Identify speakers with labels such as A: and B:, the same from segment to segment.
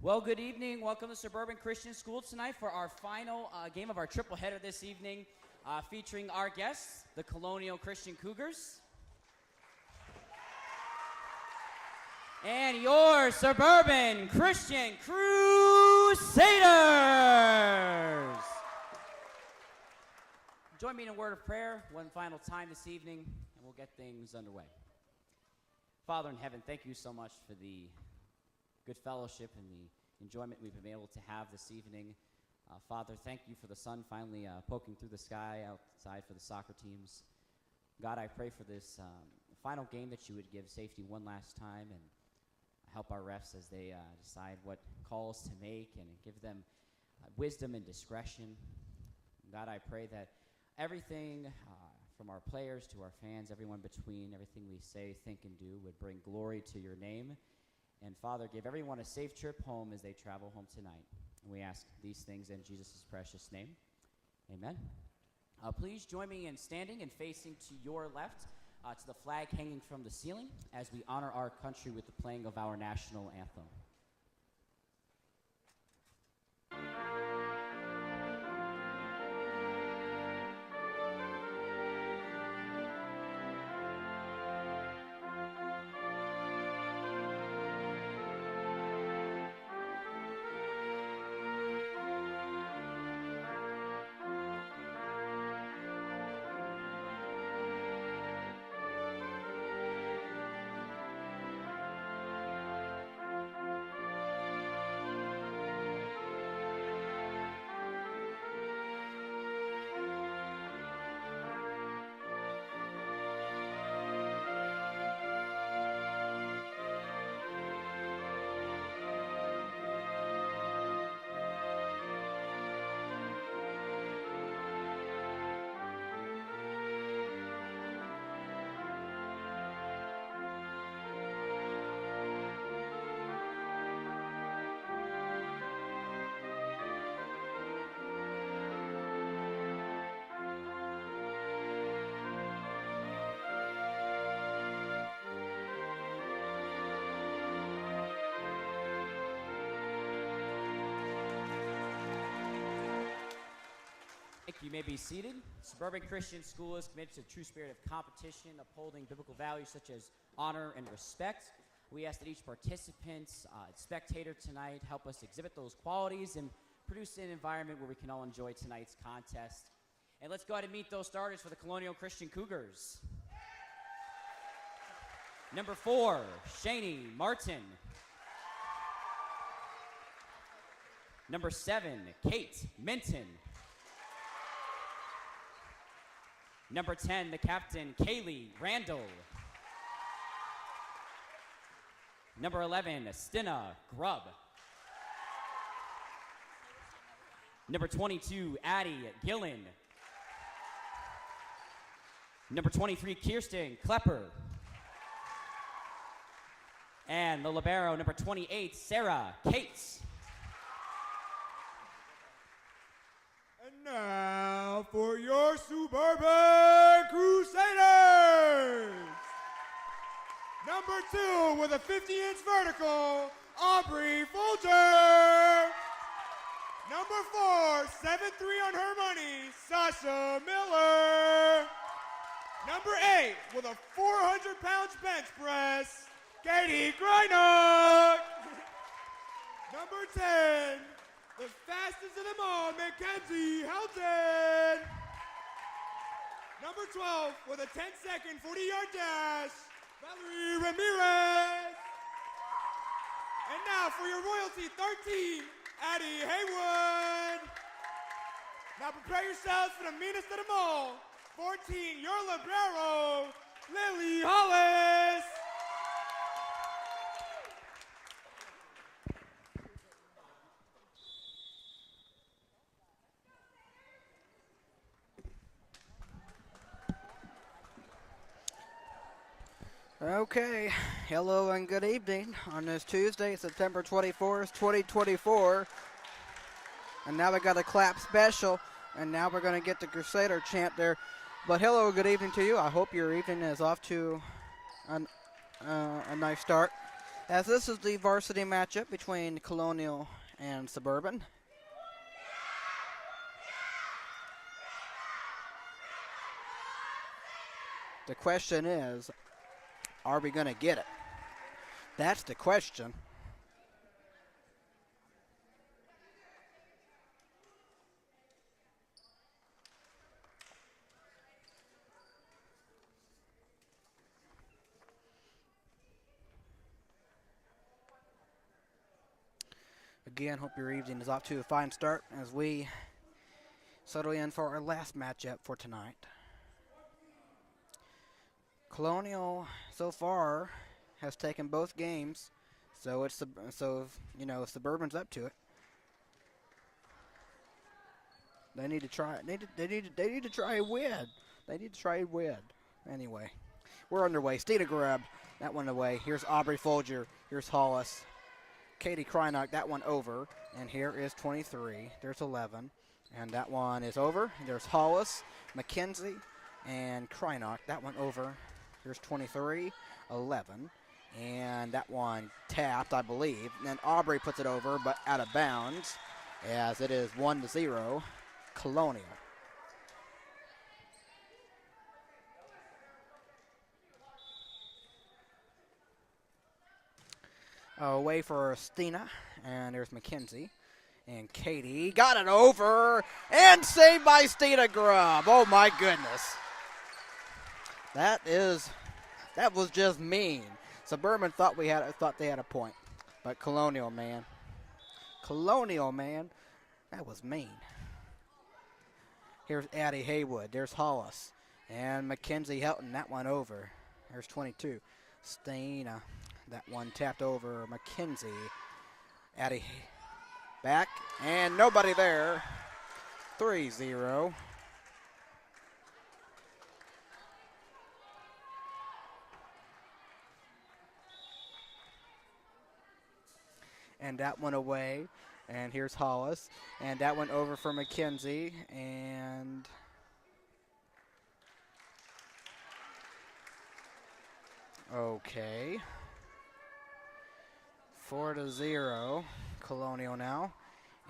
A: Well, good evening. Welcome to Suburban Christian School tonight for our final game of our triple header this evening, featuring our guests, the Colonial Christian Cougars, and your Suburban Christian Crusaders. Join me in a word of prayer one final time this evening, and we'll get things underway. Father in heaven, thank you so much for the good fellowship and the enjoyment we've been able to have this evening. Father, thank you for the sun finally poking through the sky outside for the soccer teams. God, I pray for this final game that you would give safety one last time and help our refs as they decide what calls to make and give them wisdom and discretion. God, I pray that everything from our players to our fans, everyone between, everything we say, think, and do would bring glory to your name. And Father, give everyone a safe trip home as they travel home tonight. And we ask these things in Jesus' precious name. Amen. Please join me in standing and facing to your left to the flag hanging from the ceiling as we honor our country with the playing of our national anthem. You may be seated. Suburban Christian School is committed to the true spirit of competition, upholding biblical values such as honor and respect. We ask that each participant, spectator tonight, help us exhibit those qualities and produce an environment where we can all enjoy tonight's contest. And let's go ahead and meet those starters for the Colonial Christian Cougars. Number 4, Shani Martin. Number 7, Kate Minton. Number 10, the captain, Kaylee Randall. Number 11, Stina Grubb. Number 22, Addie Gillen. Number 23, Kirsten Klepper. And the libero, number 28, Sarah Cates.
B: And now for your Suburban Crusaders. Number 2 with a 50-inch vertical, Aubrey Folger. Number 4, 7'3" on her money, Sasha Miller. Number 8 with a 400-pound bench press, Katie Greinock. Number 10, the fastest of them all, Mackenzie Helton. Number 12 with a 10-second 40-yard dash, Valerie Ramirez. And now for your royalty 13, Addie Haywood. Now prepare yourselves for the meanest of them all. 14, your libero, Lily Hollis.
C: Okay, hello and good evening on this Tuesday, September 24th, 2024. And now we got a clap special, and now we're going to get the Crusader chant there. But hello, good evening to you. I hope your evening is off to a nice start, as this is the varsity matchup between Colonial and Suburban. The question is, are we going to get it? That's the question. Again, hope your evening is off to a fine start as we settle in for our last matchup for tonight. Colonial so far has taken both games, so it's Suburban's up to it. They need to try. They need to try a win. They need to try a win. Anyway, we're underway. Stina Grubb, that one away. Here's Aubrey Folger. Here's Hollis. Katie Kreinock, that one over. And here is 23. There's 11. And that one is over. There's Hollis, McKenzie, and Kreinock. That one over. Here's 23, 11. And that one tapped, I believe. And then Aubrey puts it over, but out of bounds, as it is 1-0, Colonial. Away for Stina, and there's McKenzie. And Katie got it over, and saved by Stina Grubb. Oh my goodness. That was just mean. Suburban thought they had a point. But Colonial, man, that was mean. Here's Addie Haywood. There's Hollis. And Mackenzie Helton, that one over. There's 22. Stina. That one tapped over McKenzie. Addie back, and nobody there. 3-0. And that one away. And here's Hollis. And that went over for McKenzie. And okay. 4-0, Colonial now.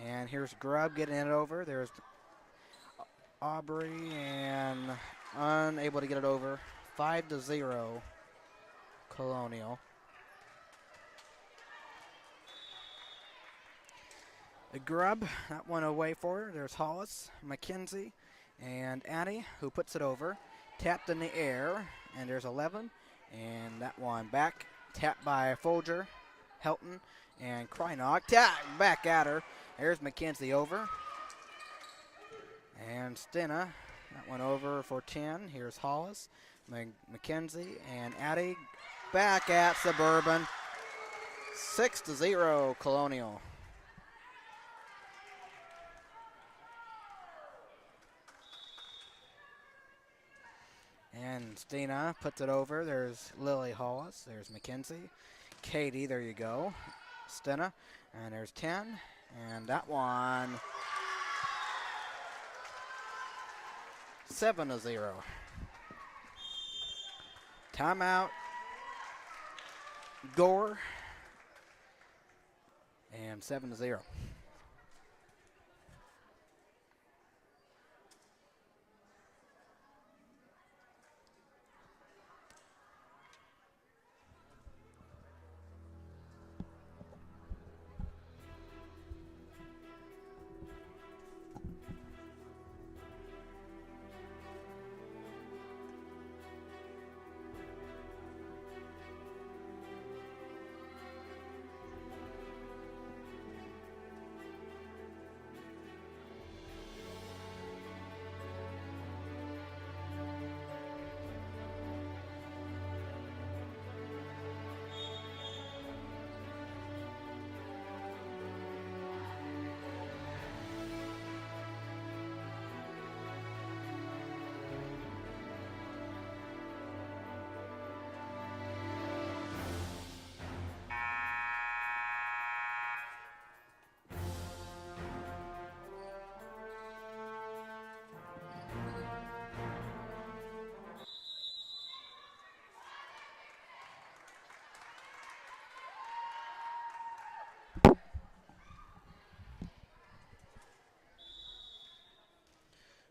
C: And here's Grubb getting it over. There's Aubrey, and unable to get it over. 5-0, Colonial. Grubb, that one away for her. There's Hollis, McKenzie, and Addie, who puts it over. Tapped in the air, and there's 11. And that one back, tapped by Folger, Helton, and Kreinock. Back at her. There's McKenzie over. And Stina, that one over for 10. Here's Hollis, McKenzie, and Addie back at Suburban. 6-0 Colonial. And Stina puts it over. There's Lily Hollis. There's Mackenzie. Katie, there you go. Stina. And there's 10. And that one, 7-0. Timeout. Gore. And 7-0.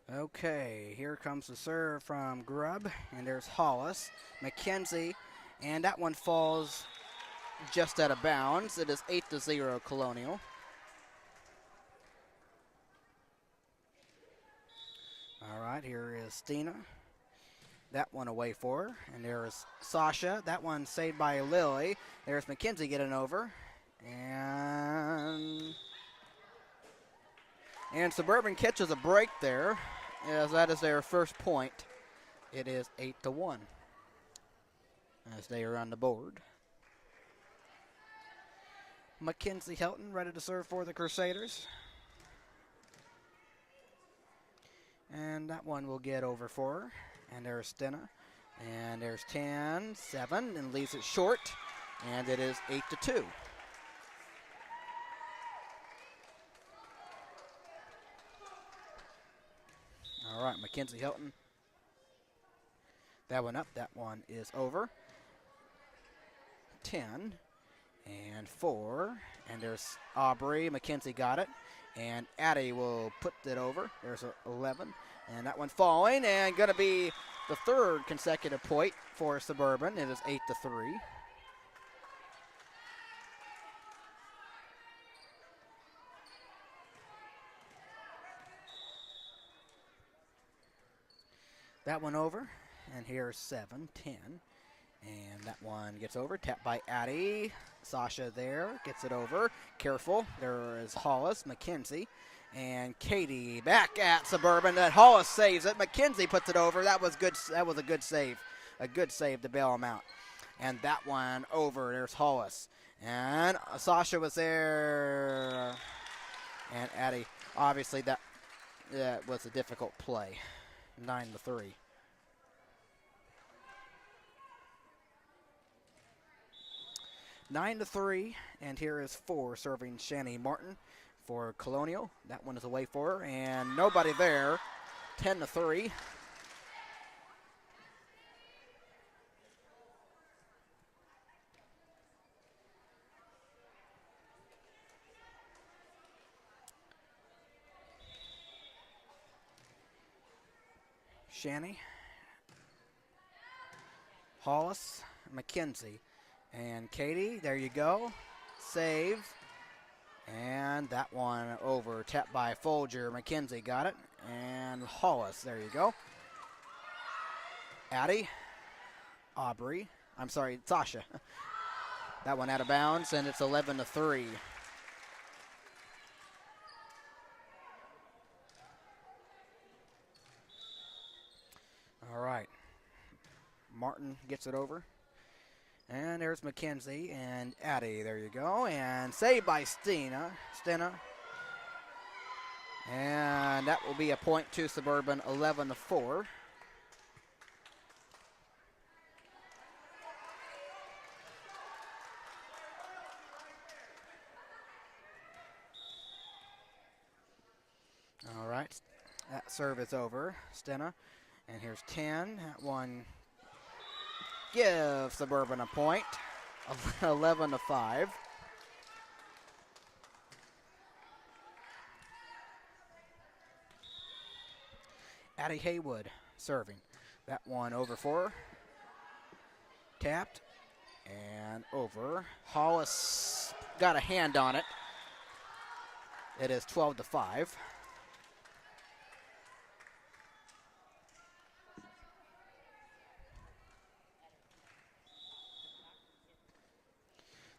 C: Okay, here comes the serve from Grubb, and there's Hollis, Mackenzie, and that one falls just out of bounds. It is 8-0 Colonial. All right, here is Stina. That one away for her, and there's Sasha. That one saved by Lily. There's Mackenzie getting over, and Suburban catches a break there, as that is their first point. It is 8-1 as they are on the board. Mackenzie Helton ready to serve for the Crusaders. And that one will get over for her. And there's Stina. And there's 10-7 and leaves it short. And it is 8-2. All right, Mackenzie Helton. That one up. That one is over. 10 and 4. And there's Aubrey. Mackenzie got it. And Addie will put it over. There's 11. And that one falling. And going to be the third consecutive point for Suburban. It is 8-3. That one over, and here's 7-10. And that one gets over, tapped by Addie. Sasha there, gets it over. Careful, there is Hollis, Mackenzie, and Katie back at Suburban. That Hollis saves it. Mackenzie puts it over. That was good. That was a good save. A good save to bail him out. And that one over, there's Hollis. And Sasha was there. And Addie, obviously that was a difficult play. 9-3. 9-3, and here is 4 serving Shani Martin for Colonial. That one is away for her, and nobody there. 10-3. Shani, Hollis, Mackenzie, and Katie. There you go. Save. And that one over. Tapped by Folger. Mackenzie got it. And Hollis. There you go. Addie. Aubrey. I'm sorry, Sasha. That one out of bounds, and it's 11-3. All right. Martin gets it over. And there's McKenzie and Addie. There you go. And saved by Stena. And that will be a point to Suburban, 11-4. All right, that serve is over, Stena. And here's 10. That one gives Suburban a point, 11-5. Addie Haywood serving. That one over for her. Tapped and over. Hollis got a hand on it. It is 12-5.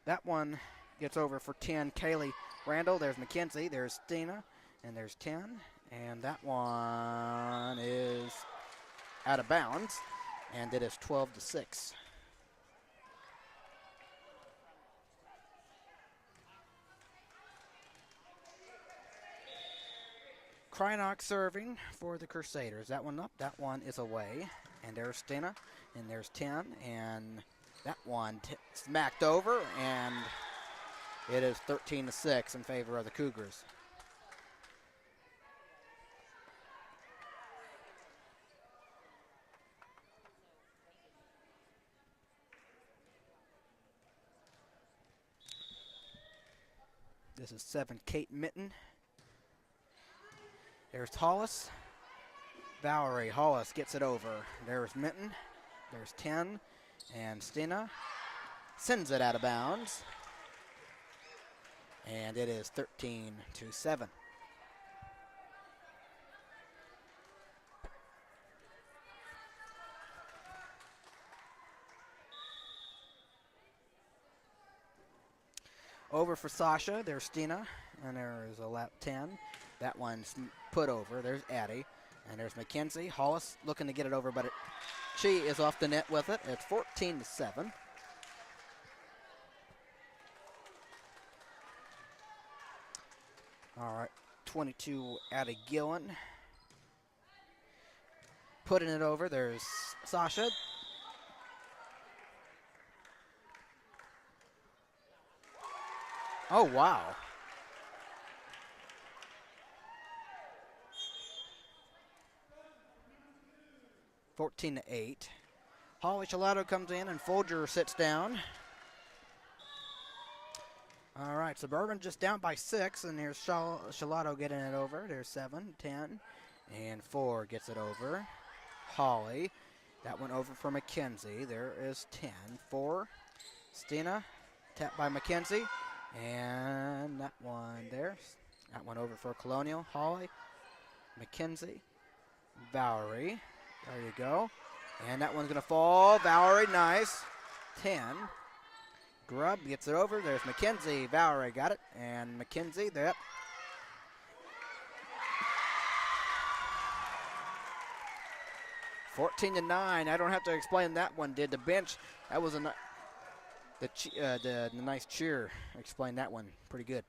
C: That one gets over for 10. Kaylee Randall. There's McKenzie. There's Stina. And there's 10. And that one is out of bounds. And it is 12-6. Krynock serving for the Crusaders. That one up. That one is away. And there's Stina. And there's 10. And that one smacked over, and it is 13-6 in favor of the Cougars. This is 7, Kate Mitten. There's Hollis. Valerie Hollis gets it over. There's Mitten. There's 10. And Stina sends it out of bounds. And it is 13-7. Over for Sasha. There's Stina. And there's a lap 10. That one's put over. There's Addie. And there's McKenzie. Hollis looking to get it over, but she is off the net with it. It's 14-7. All right, 22, Addie Gillen. Putting it over. There's Sasha. Oh, wow. (14-8). Holly Shalato comes in and Folger sits down. All right, Suburban just down by 6, and here's Shalato getting it over. There's 7, 10, and 4 gets it over. Holly, that one over for McKenzie. There is 10, 4. Stina, tapped by McKenzie, and that one there. That one over for Colonial. Holly, McKenzie, Valerie. There you go. And that one's going to fall. Valerie, nice. 10. Grubb gets it over. There's McKenzie. Valerie got it. And McKenzie, there. 14-9. I don't have to explain that one, did the bench. That was the nice cheer. Explained that one pretty good.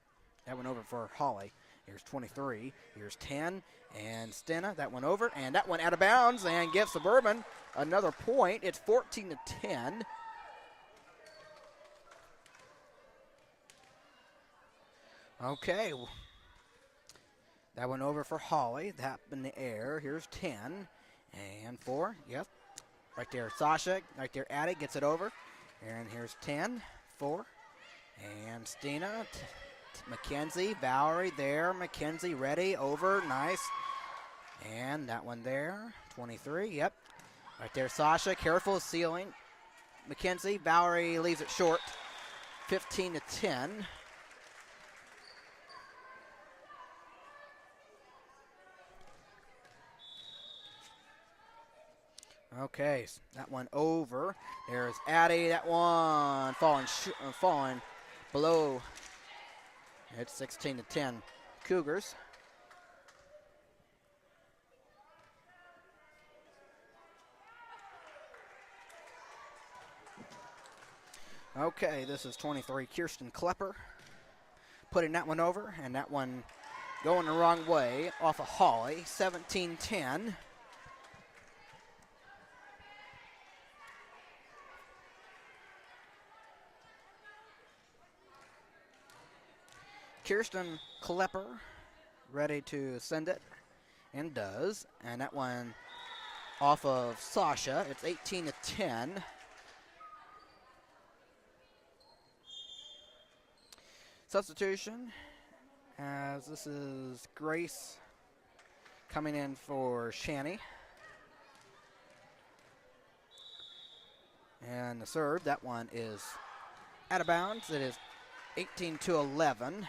C: That one over for Holly. Here's 23. Here's 10. And Stena, that one over. And that one out of bounds and gives Suburban another point. It's 14-10. Okay. That one over for Holly. That in the air. Here's 10. And 4. Yep. Right there, Sasha. Right there, Addie gets it over. And here's 10. 4. And Stina. McKenzie, Valerie there. McKenzie ready, over, nice. And that one there, 23, yep. Right there, Sasha, careful sealing. McKenzie, Valerie leaves it short, 15-10. Okay, that one over. There's Addie, that one falling below. It's 16-10 Cougars. Okay, this is 23, Kirsten Klepper, putting that one over, and that one going the wrong way off of Holly, 17-10. Kirsten Klepper ready to send it, and does, and that one off of Sasha. It's 18-10. Substitution, as this is Grace coming in for Shani. And the serve, that one is out of bounds. It is 18-11.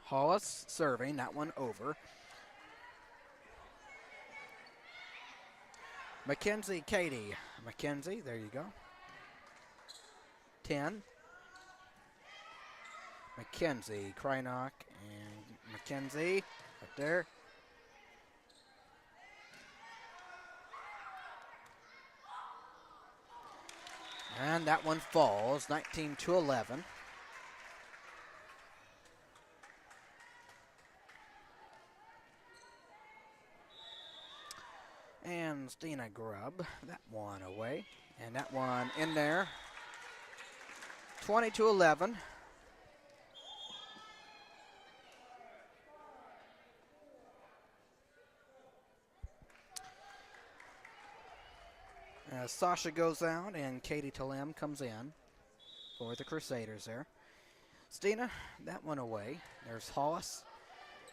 C: Hollis serving, that one over. Mackenzie Katie. Mackenzie, there you go. 10. Mackenzie, Krynock, and Mackenzie right there. And that one falls, 19-11. And Stina Grubb, that one away. And that one in there. 20-11. As Sasha goes out and Katie Talem comes in for the Crusaders there. Stina, that one away. There's Hollis.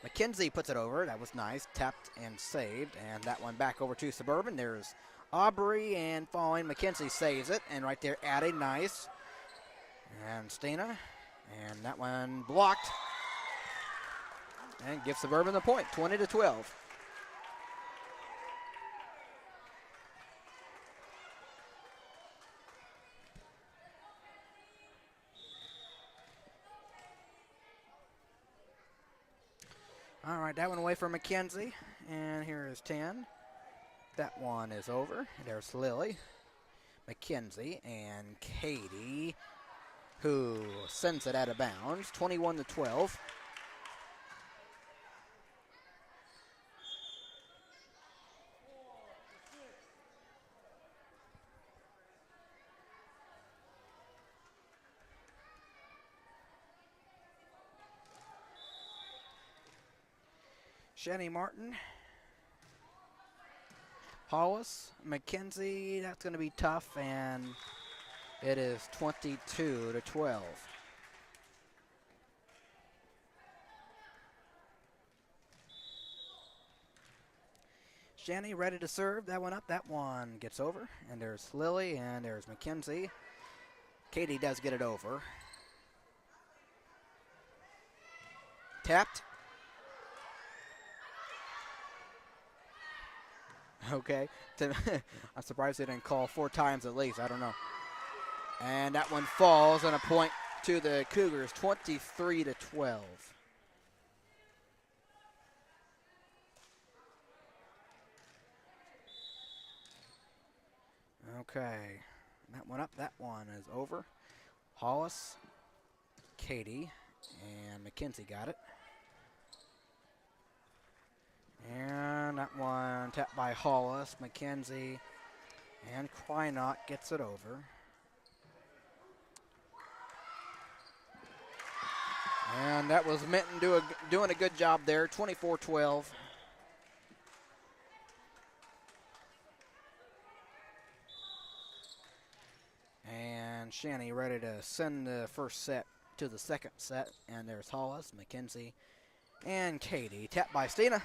C: Mackenzie puts it over. That was nice. Tapped and saved. And that one back over to Suburban. There's Aubrey and falling. Mackenzie saves it. And right there, Addie, nice. And Stina. And that one blocked. And gives Suburban the point, 20-12. All right, that one away from Mackenzie. And here is 10. That one is over. There's Lily, Mackenzie, and Katie, who sends it out of bounds, 21-12. Shani Martin, Hollis, Mackenzie, that's going to be tough, and it is 22-12. Shani ready to serve, that one up, that one gets over, and there's Lily, and there's Mackenzie. Katie does get it over. Tapped. Okay, I'm surprised they didn't call 4 times at least. I don't know. And that one falls on a point to the Cougars, 23-12. Okay, that one up, that one is over. Hollis, Katie, and Mackenzie got it. And that one tapped by Hollis, Mackenzie, and Krynock gets it over. And that was Minton doing a good job there, 24-12. And Shani ready to send the first set to the second set. And there's Hollis, Mackenzie, and Katie. Tapped by Stina.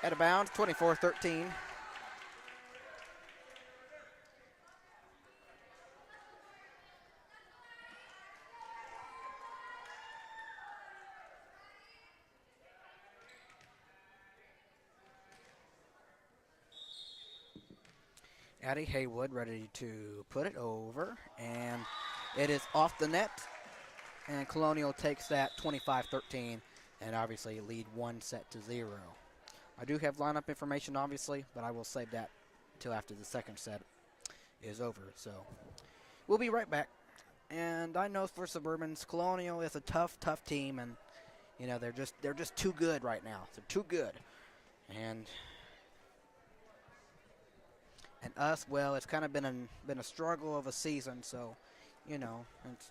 C: Out of bounds, 24-13. Addie Haywood ready to put it over, and it is off the net. And Colonial takes that 25-13, and obviously lead 1-0. I do have lineup information, obviously, but I will save that until after the second set is over. So we'll be right back. And I know for Suburban's, Colonial is a tough team, and you know they're just too good right now. They're too good, and us, well, it's kind of been a struggle of a season. So, you know, it's.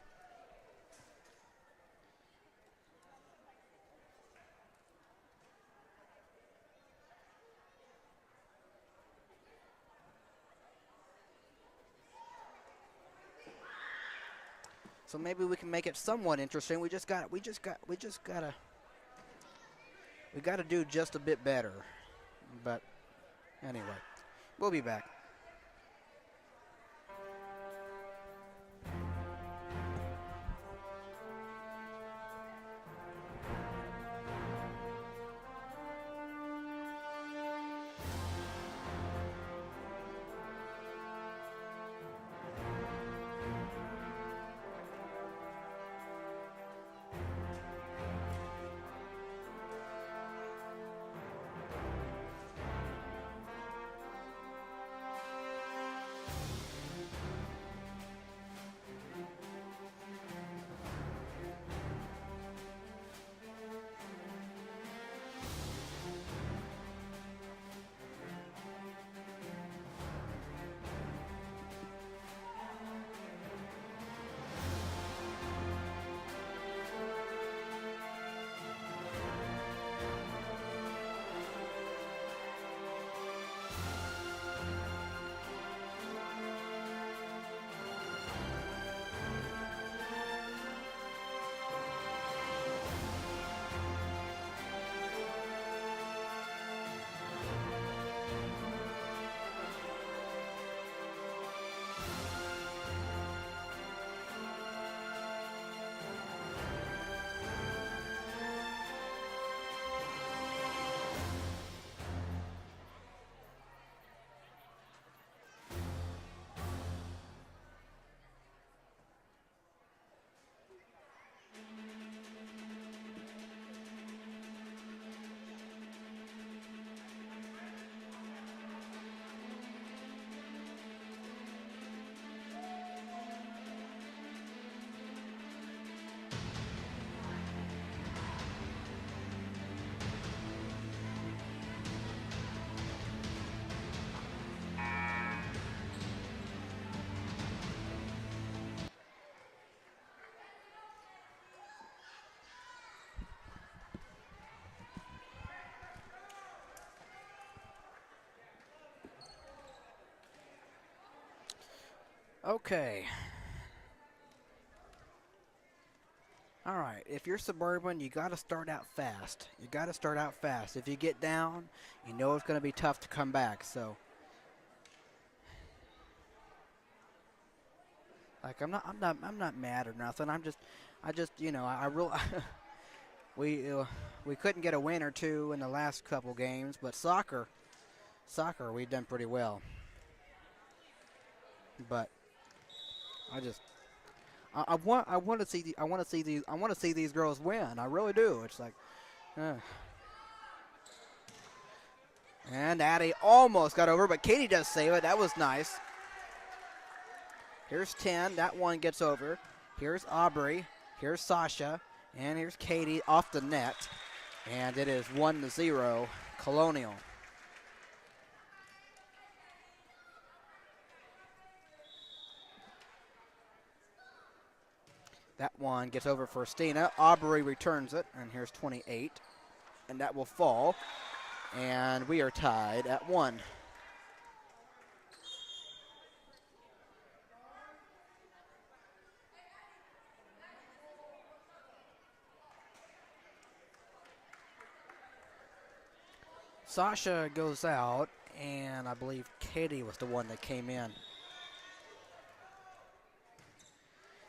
C: So maybe we can make it somewhat interesting. We gotta do just a bit better. But anyway, we'll be back. Okay. All right. If you're Suburban, you got to start out fast. If you get down, you know it's going to be tough to come back. So, like, I'm not mad or nothing. I just, you know, I really, we couldn't get a win or two in the last couple games, but soccer, we've done pretty well. But I want to see these girls win. I really do. It's like, and Addie almost got over, but Katie does save it. That was nice. Here's 10. That one gets over. Here's Aubrey. Here's Sasha, and here's Katie off the net, and it is 1-0 Colonial. That one gets over for Stina. Aubrey returns it, and here's 28. And that will fall. And we are tied at 1. Sasha goes out, and I believe Katie was the one that came in.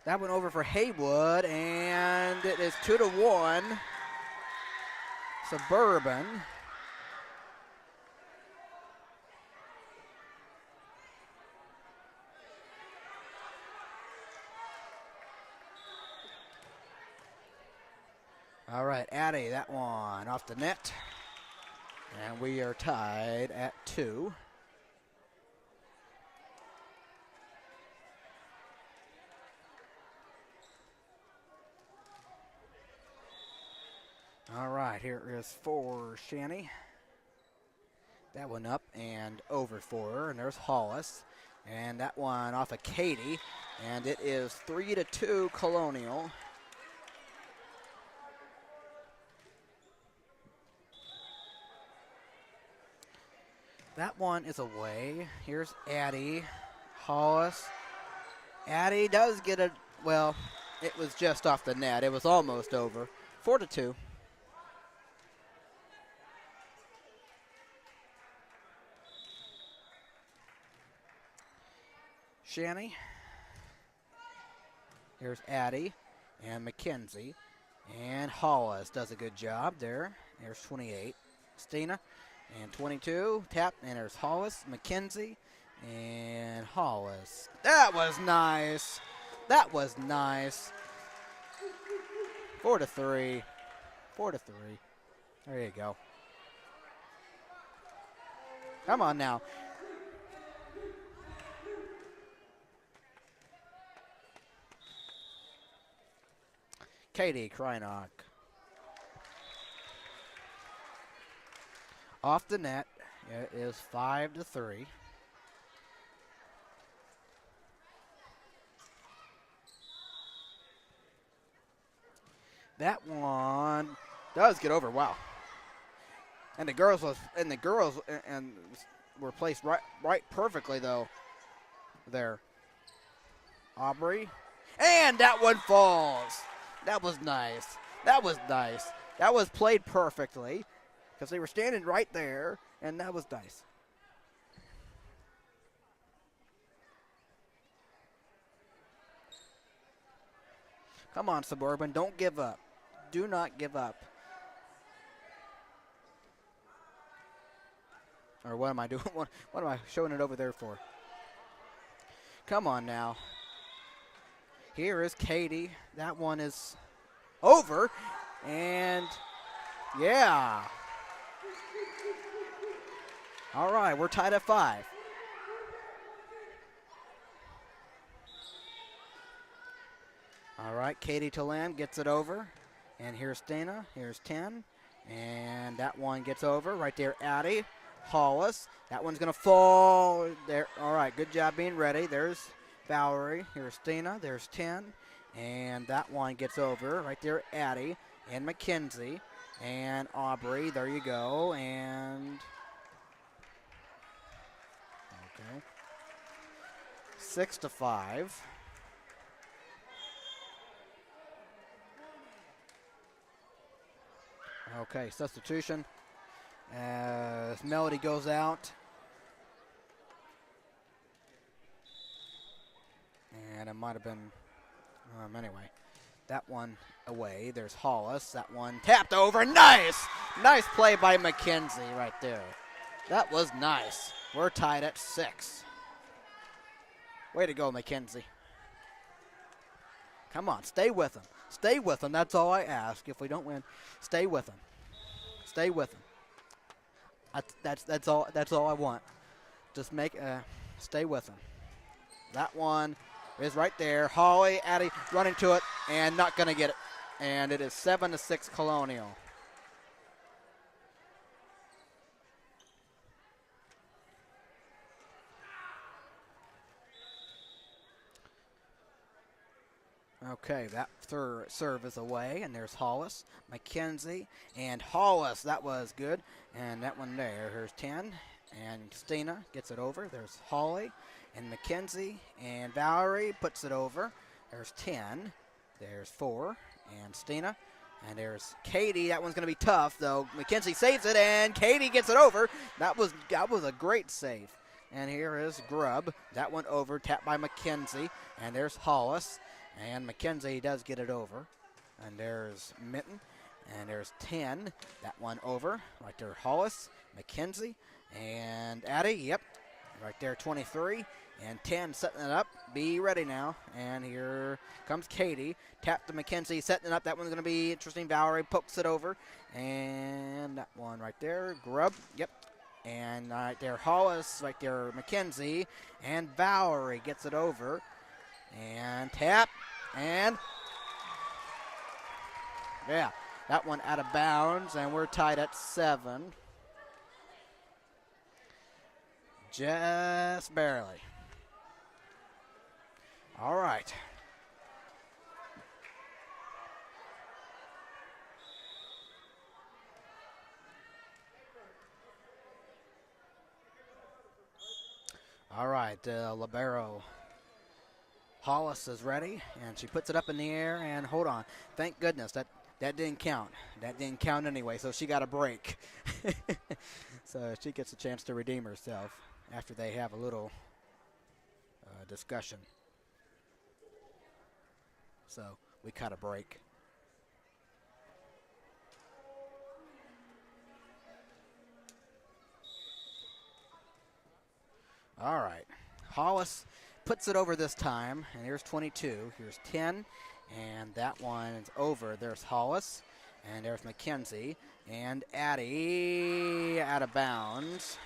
C: That went over for Haywood, and it is 2-1. Suburban. All right, Addie, that one off the net. And we are tied at 2. All right, here is for Shanny. That one up and over for her, and there's Hollis. And that one off of Katie, and it is 3-2 Colonial. That one is away. Here's Addie, Hollis. Addie does get a, well, it was just off the net. It was almost over. 4-2. Shanny. Here's Addie and Mackenzie. And Hollis does a good job there. There's 28. Stina. And 22. Tap. And there's Hollis. Mackenzie. And Hollis. That was nice. That was nice. 4-3. 4-3. There you go. Come on now. Katie Krynock. Off the net, it is 5-3. That one does get over. Wow. And the girls were placed right perfectly though. There. Aubrey. And that one falls. That was nice. That was nice. That was played perfectly because they were standing right there, and that was nice. Come on, Suburban. Don't give up. Do not give up. Or what am I doing? What am I showing it over there for? Come on now. Here is Katie. That one is over. And, yeah. All right, we're tied at 5. All right, Katie Talan gets it over. And here's Dana. Here's 10. And that one gets over. Right there, Addie. Hollis. That one's going to fall. There. All right, good job being ready. There's Valerie. Here's Dana. There's 10. And that one gets over. Right there, Addie. And Mackenzie. And Aubrey. There you go. And... okay. 6-5. Okay, substitution. As Melody goes out. And it might have been, anyway. That one away. There's Hollis. That one tapped over. Nice! Nice play by Mackenzie right there. That was nice. We're tied at 6. Way to go, Mackenzie. Come on, stay with him. Stay with him. That's all I ask. If we don't win, stay with him. Stay with him. That's all I want. Just stay with him. That one is right there. Holly, Addie running to it and not going to get it. And it is 7-6 Colonial. Okay, that third serve is away, and there's Hollis, Mackenzie, and Hollis. That was good. And that one there, here's 10, and Stina gets it over. There's Holly and Mackenzie, and Valerie puts it over. There's 10, there's 4, and Stina, and there's Katie. That one's going to be tough, though. Mackenzie saves it, and Katie gets it over. That was a great save. And here is Grubb. That one over, tapped by Mackenzie, and there's Hollis. And Mackenzie does get it over. And there's Mitten. And there's 10. That one over. Right there, Hollis, Mackenzie, and Addie. Yep. Right there, 23. And 10 setting it up. Be ready now. And here comes Katie. Tap to McKenzie, setting it up. That one's going to be interesting. Valerie pokes it over. And that one right there. Grubb. Yep. And right there, Hollis. Right there, McKenzie. And Valerie gets it over. And tap. And yeah, that one out of bounds. And we're tied at 7. Just barely. All right. All right, libero Hollis is ready, and she puts it up in the air, and hold on. Thank goodness that didn't count. That didn't count anyway, so she got a break. So she gets a chance to redeem herself after they have a little discussion. So we cut a break. All right. Hollis puts it over this time, and here's 22. Here's 10, and that one is over. There's Hollis, and there's McKenzie, and Addie out of bounds.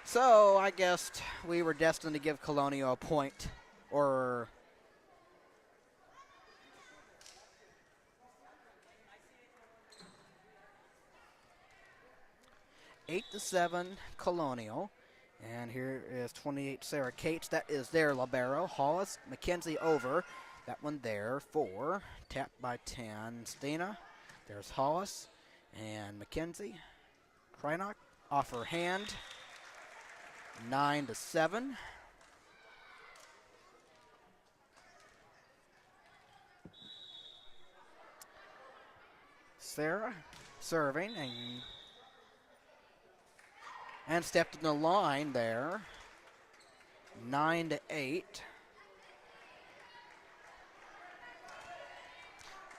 C: So I guess we were destined to give Colonial a point, or 8-7 Colonial. And here is 28 Sarah Cates. That is their libero. Hollis, McKenzie over. That one there. 4. Tapped by 10. Stina. There's Hollis and McKenzie. Krynock off her hand. 9-7. Sarah serving and stepped in the line there. 9-8.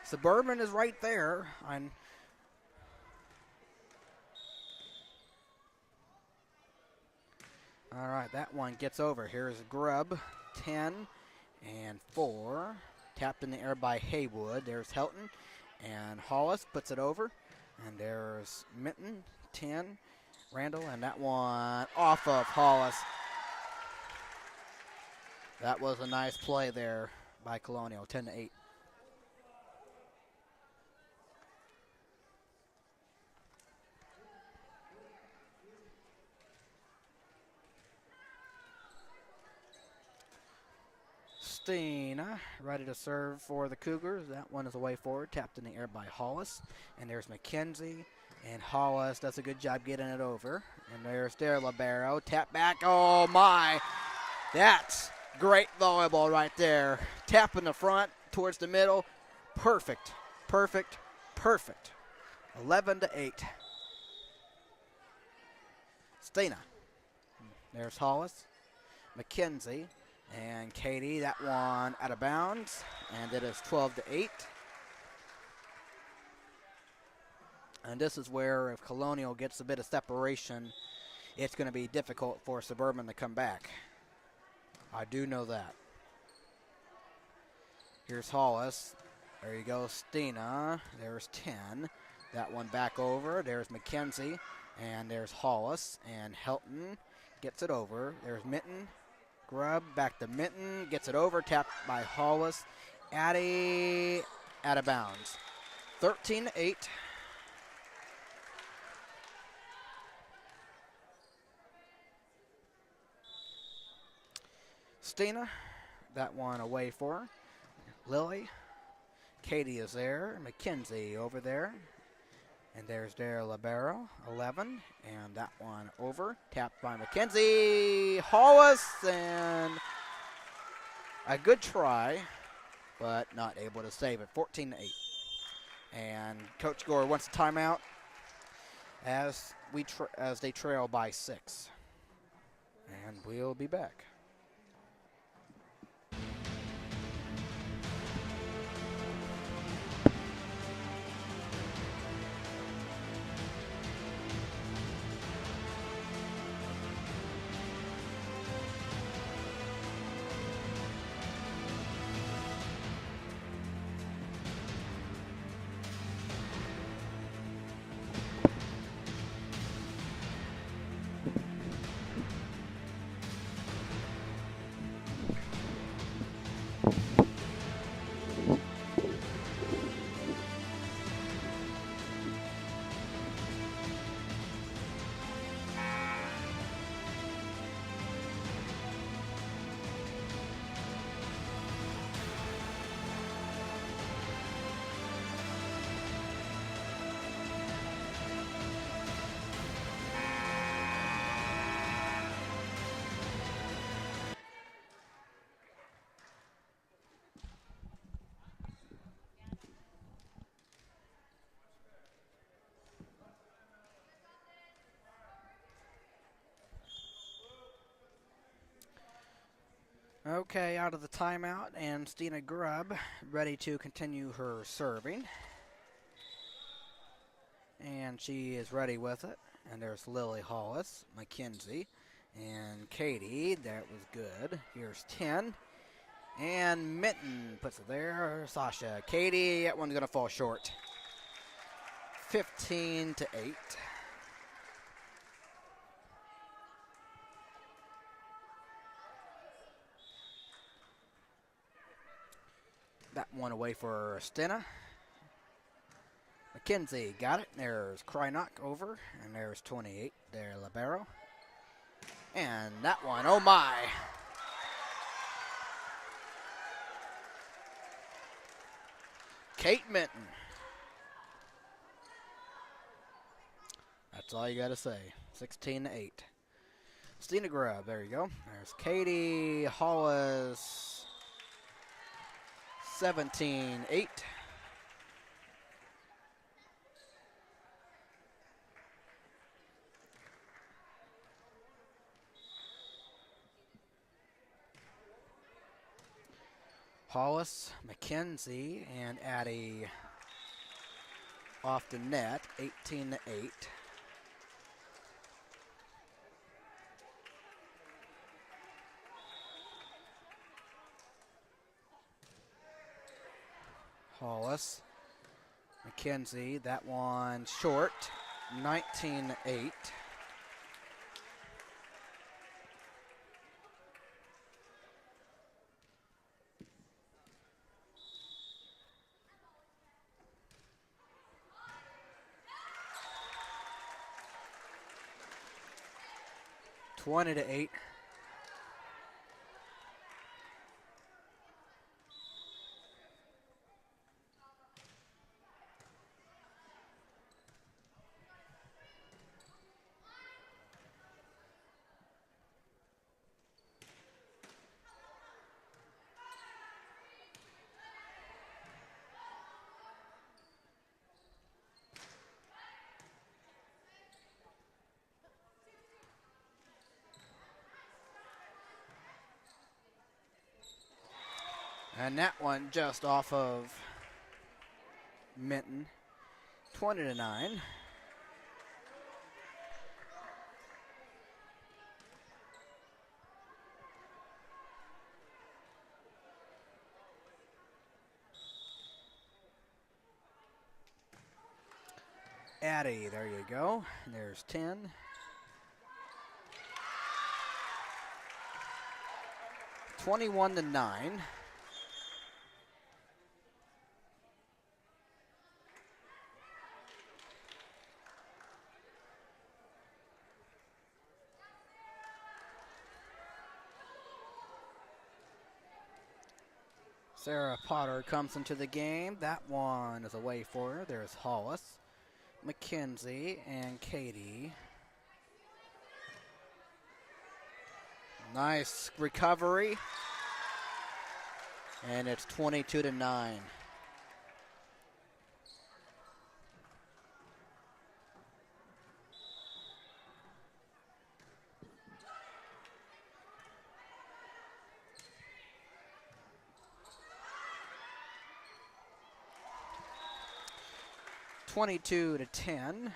C: Suburban is right there. All right, that one gets over. Here's Grubb, 10 and 4. Tapped in the air by Haywood. There's Helton, and Hollis puts it over. And there's Minton, 10. Randall, and that one off of Hollis. That was a nice play there by Colonial, 10-8. Stina ready to serve for the Cougars. That one is away forward, tapped in the air by Hollis. And there's McKenzie. And Hollis does a good job getting it over. And there's their libero. Tap back. Oh, my. That's great volleyball right there. Tap in the front towards the middle. Perfect. Perfect. Perfect. 11-8. Stina. There's Hollis. McKenzie. And Katie. That one out of bounds. And it is 12-8. And this is where if Colonial gets a bit of separation, it's going to be difficult for Suburban to come back. I do know that. Here's Hollis. There you go, Stina. There's 10. That one back over. There's McKenzie. And there's Hollis. And Helton gets it over. There's Minton. Grubb back to Minton. Gets it over. Tapped by Hollis. Addie out of bounds. 13-8. Stina, that one away for her. Lily, Katie is there. McKenzie over there. And there's their libero, 11. And that one over. Tapped by McKenzie. Hollis, and a good try, but not able to save it. 14-8. And Coach Gore wants a timeout as they trail by 6. And we'll be back. Okay, out of the timeout, and Stina Grubb ready to continue her serving. And she is ready with it. And there's Lily Hollis, Mackenzie, and Katie. That was good. Here's 10. And Minton puts it there. Sasha. Katie, that one's going to fall short. 15-8. That one away for Stena. Mackenzie got it. There's Krynock over. And there's 28 there, libero. And that one, oh my. Kate Minton. That's all you got to say. 16-8. Stina Grubb, there you go. There's Katie Hollis. 17-8. Hollis, Mackenzie, and Addie off the net, 18-8. Hollis, Mackenzie, that one short, 19-8. $20-8. And that one just off of Minton, 20-9. Addie, there you go. There's 10. $21-9. Sarah Potter comes into the game. That one is away for her. There's Hollis, Mackenzie, and Katie. Nice recovery. And it's 22-9. $22-10.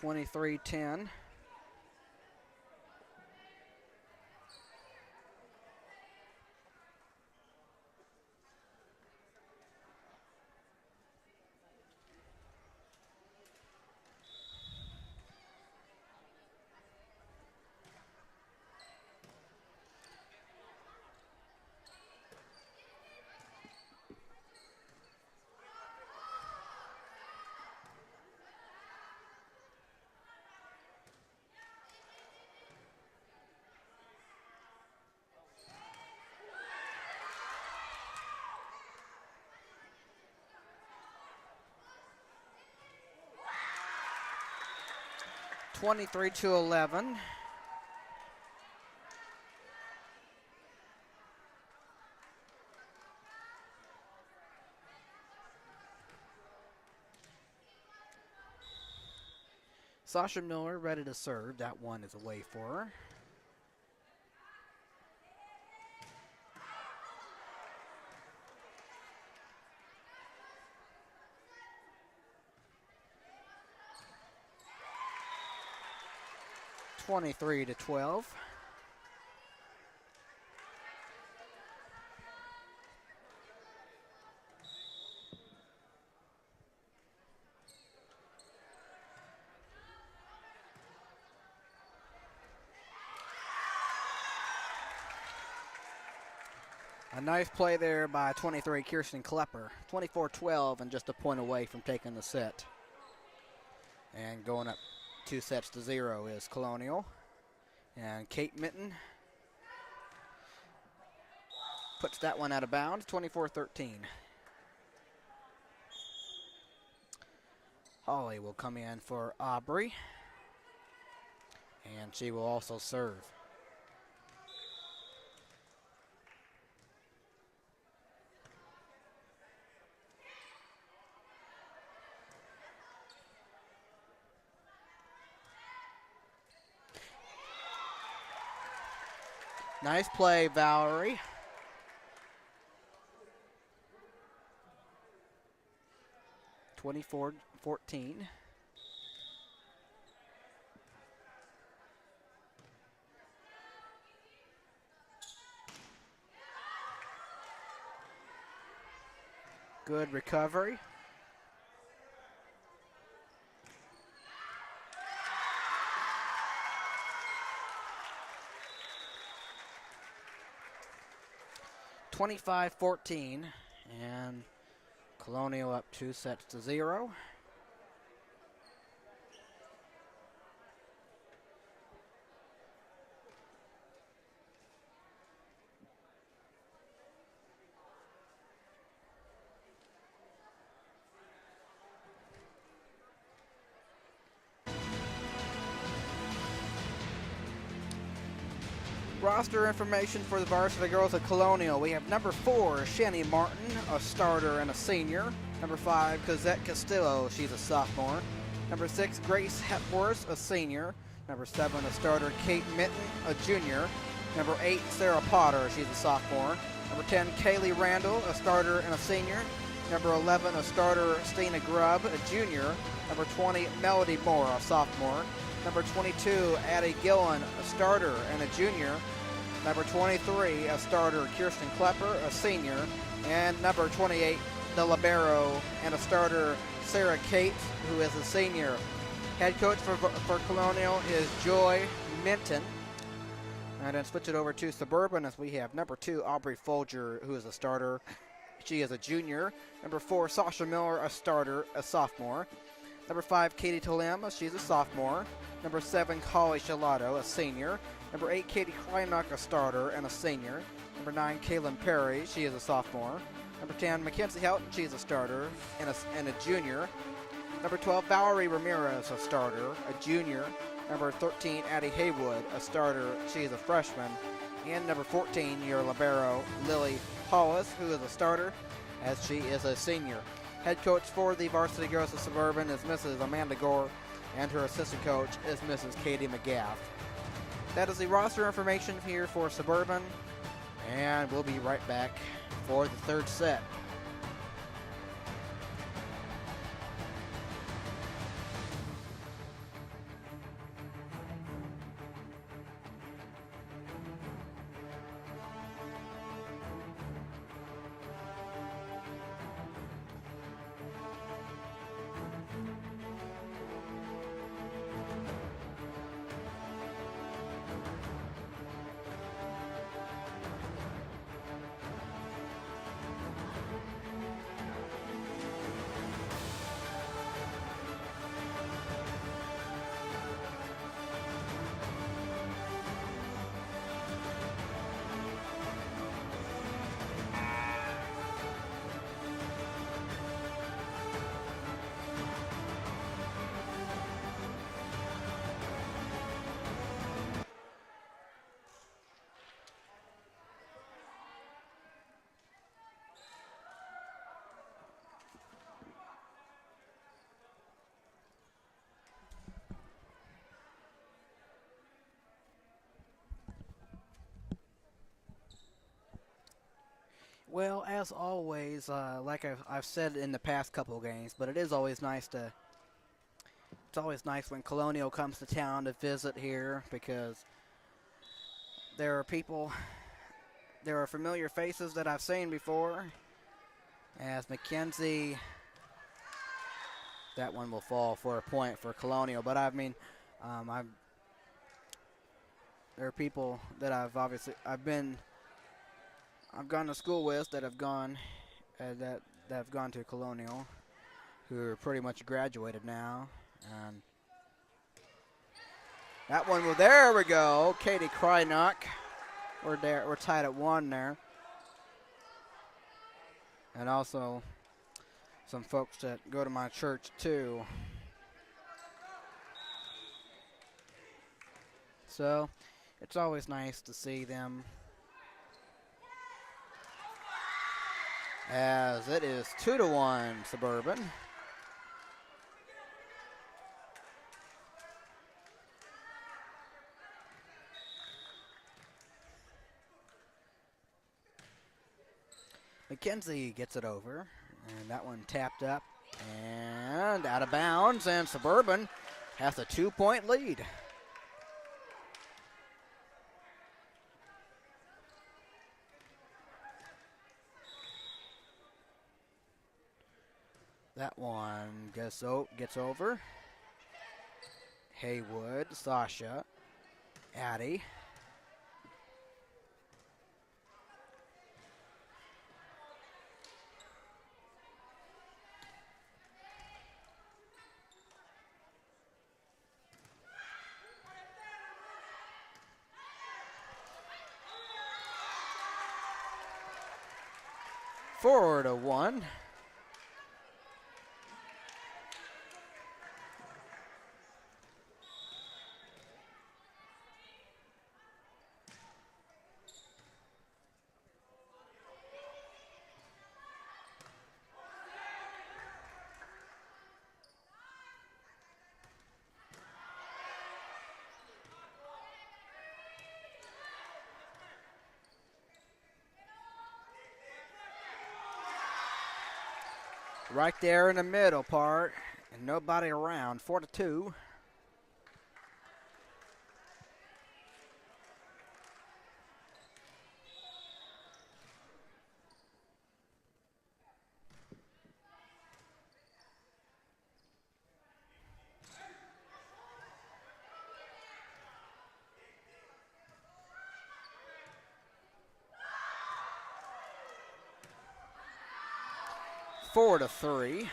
C: $23-10. 23-11. Sasha Miller ready to serve. That one is away for her. (23-12). A nice play there by 23 Kirsten Klepper. 24-12 and just a point away from taking the set. And going up 2-0 is Colonial. And Kate Mitten puts that one out of bounds, 24-13. Holly will come in for Aubrey. And she will also serve. Nice play, Valerie. (24-14). Good recovery. (25-14), and Colonial up 2-0. Roster information for the varsity girls at Colonial. We have number 4, Shani Martin, a starter and a senior. Number 5, Cosette Castillo, she's a sophomore. Number 6, Grace Hepworth, a senior. Number 7, a starter, Kate Mitten, a junior. Number 8, Sarah Potter, she's a sophomore. Number 10, Kaylee Randall, a starter and a senior. Number 11, a starter, Stina Grubb, a junior. Number 20, Melody Moore, a sophomore. Number 22, Addie Gillen, a starter and a junior. Number 23, a starter, Kirsten Klepper, a senior. And number 28, the libero and a starter, Sarah Kate, who is a senior. Head coach for Colonial is Joy Minton. And then switch it over to Suburban as we have number 2, Aubrey Folger, who is a starter. She is a junior. Number 4, Sasha Miller, a starter, a sophomore. Number 5, Katie Talim, she's a sophomore. Number 7, Holly Shalato, a senior. Number 8, Katie Kleinmuck, a starter and a senior. Number 9, Kaylin Perry, she is a sophomore. Number 10, Mackenzie Helton, she's a starter and a junior. Number 12, Valerie Ramirez, a starter, a junior. Number 13, Addie Haywood, a starter, she is a freshman. And number 14, your libero, Lily Hollis, who is a starter, as she is a senior. Head coach for the varsity girls of Suburban is Mrs. Amanda Gore, and her assistant coach is Mrs. Katie McGath. That is the roster information here for Suburban, and we'll be right back for the third set. Well, as always, like I've said in the past couple of games, but it is always nice to. It's always nice when Colonial comes to town to visit here because there are people, there are familiar faces that I've seen before. As McKenzie, that one will fall for a point for Colonial. But I mean, there are people that I've gone to school with that have gone that have gone to Colonial, who are pretty much graduated now. And that one, well, there we go. Katie Krynock. We're tied at 1 there. And also some folks that go to my church too. So it's always nice to see them. As it is 2-1 Suburban. McKenzie gets it over, and that one tapped up and out of bounds, and Suburban has a 2-point lead. That one gets over. Haywood, Sasha, Addie. Forward to 1. Right there in the middle part, and nobody around. 4-2. Four to 3.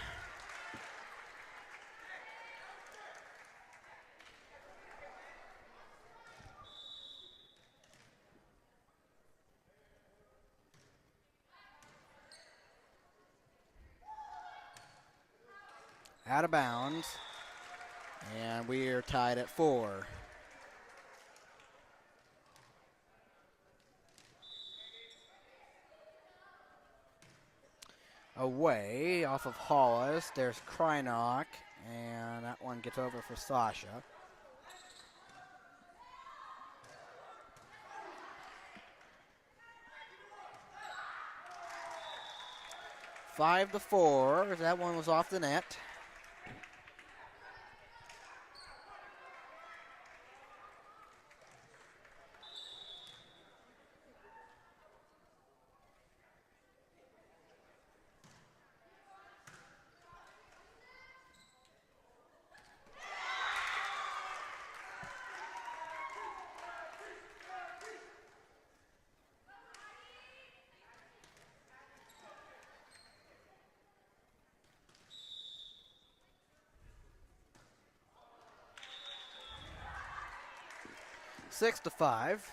C: Out of bounds, and we are tied at 4. Away off of Hollis, there's Krynock, and that one gets over for Sasha. Five to 4, that one was off the net. Six to 5.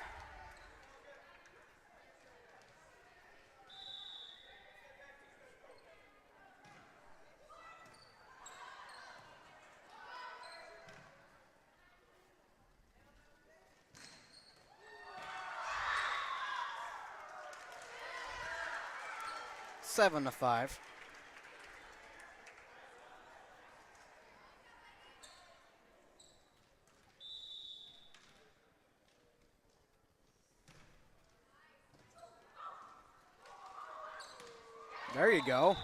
C: Seven to 5. There you go.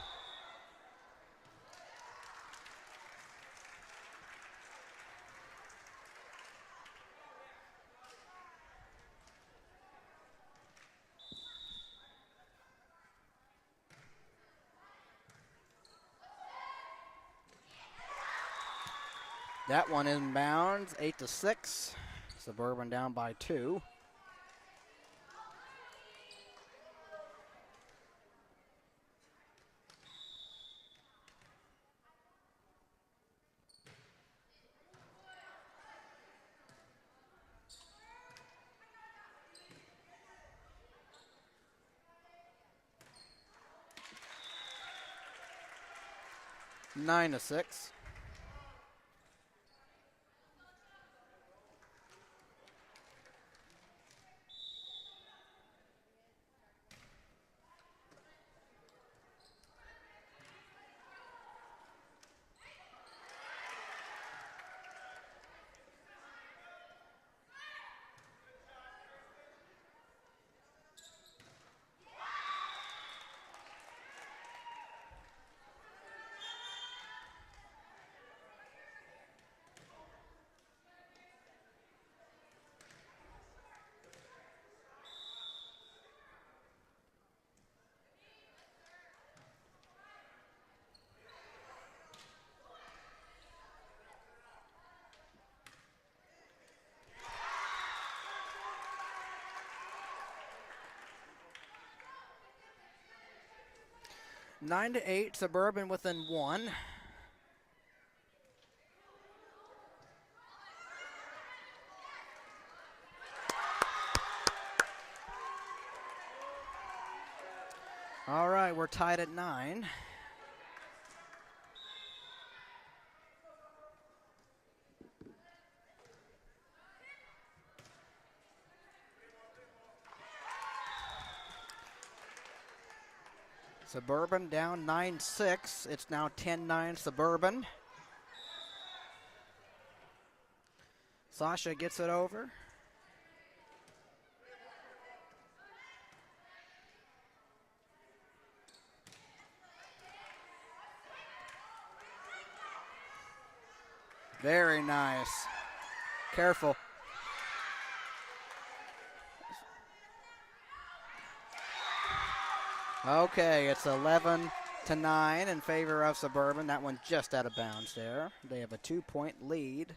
C: That one inbounds, 8-6. Suburban down by 2. Nine to 6. Nine to 8, Suburban within 1. All right, we're tied at 9. Suburban down 9-6. It's now 10-9 Suburban. Sasha gets it over. Very nice. Careful. Okay, it's 11-9 in favor of Suburban. That one just out of bounds there. They have a 2-point lead.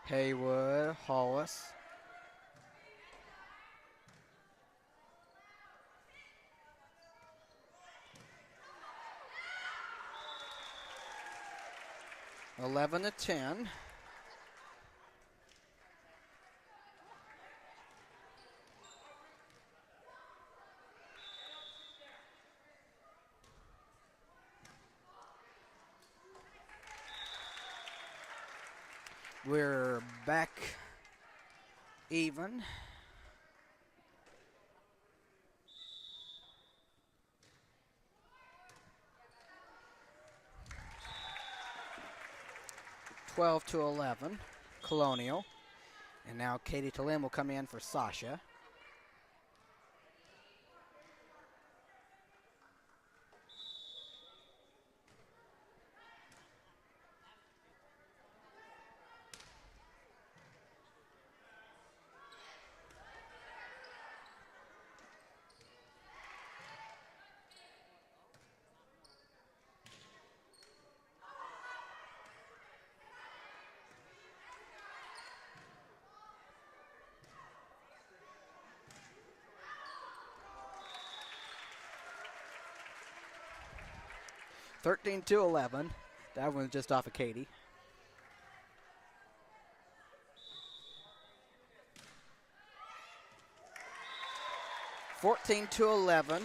C: Haywood, Hollis. Eleven to 10. We're back even. Twelve to 11, Colonial. And now Katie Talim will come in for Sasha. Thirteen to 11. That one's just off of Katie. Fourteen to 11.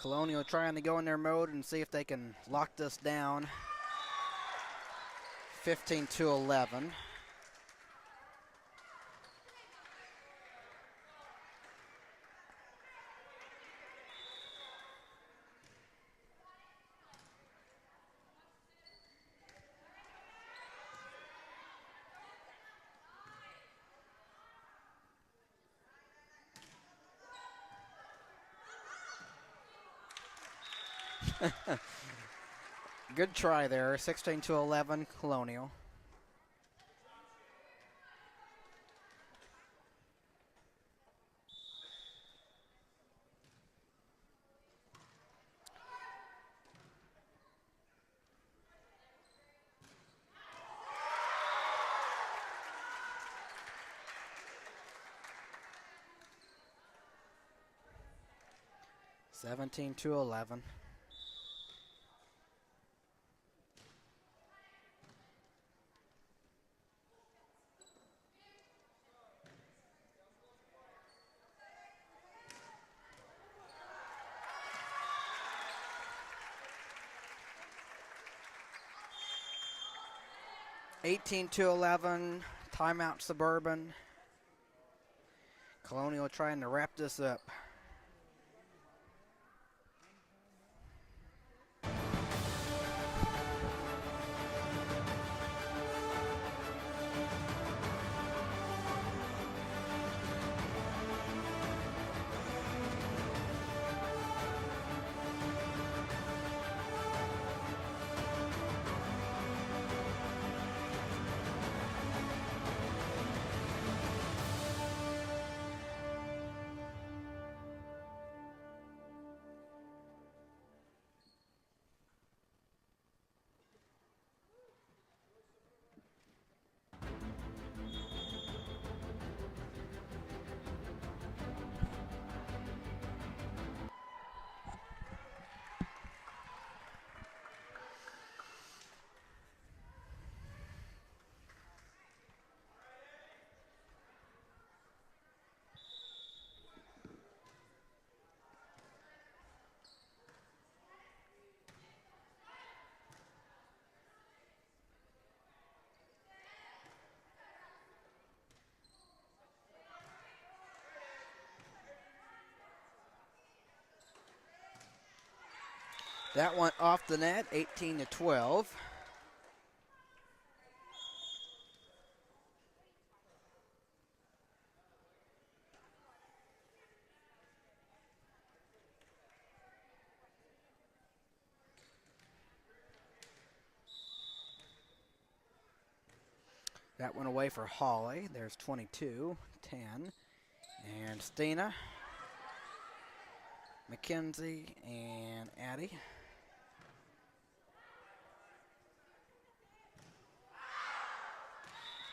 C: Colonial trying to go in their mode and see if they can lock this down. 15 to 11. Good try there. 16-11, Colonial. Seventeen to 11. Eighteen to 11. Timeout, Suburban. Colonial trying to wrap this up. That went off the net, 18 to 12. That went away for Holly. There's 22, 10. And Stina, Mackenzie, and Addie.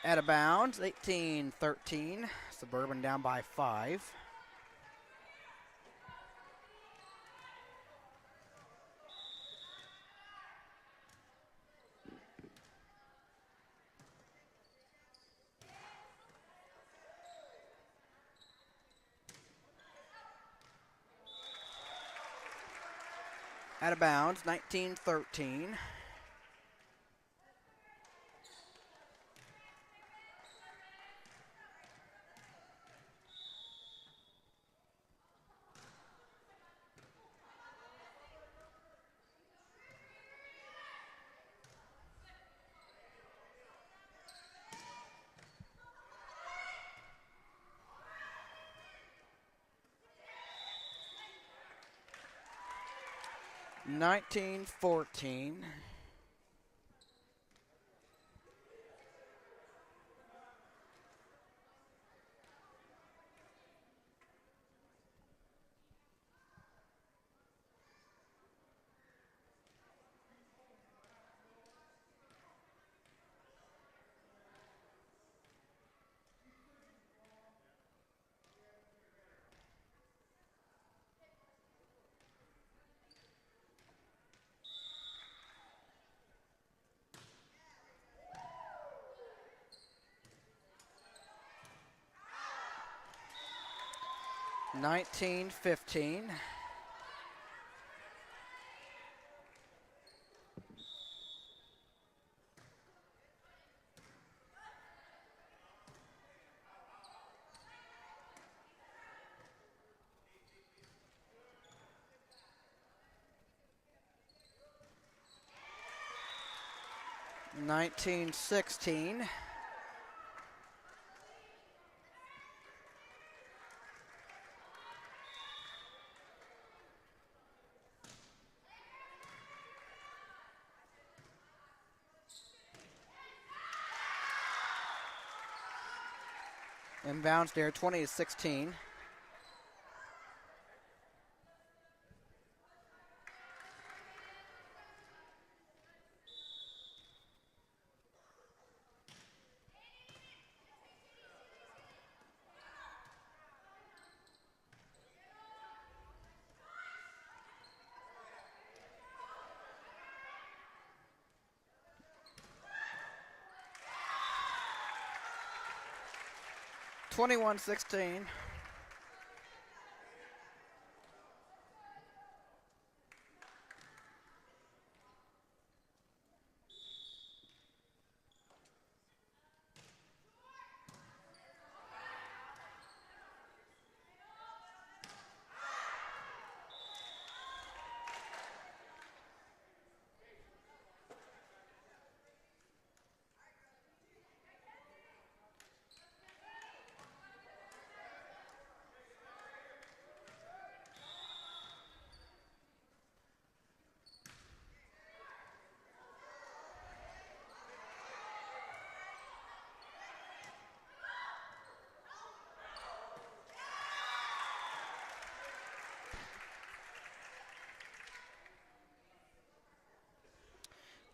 C: Out of bounds, 18-13. Suburban down by 5. Out of bounds, 19-13. Nineteen 14. Nineteen 15. Nineteen 16. Inbounds there, 20-16. (21-16).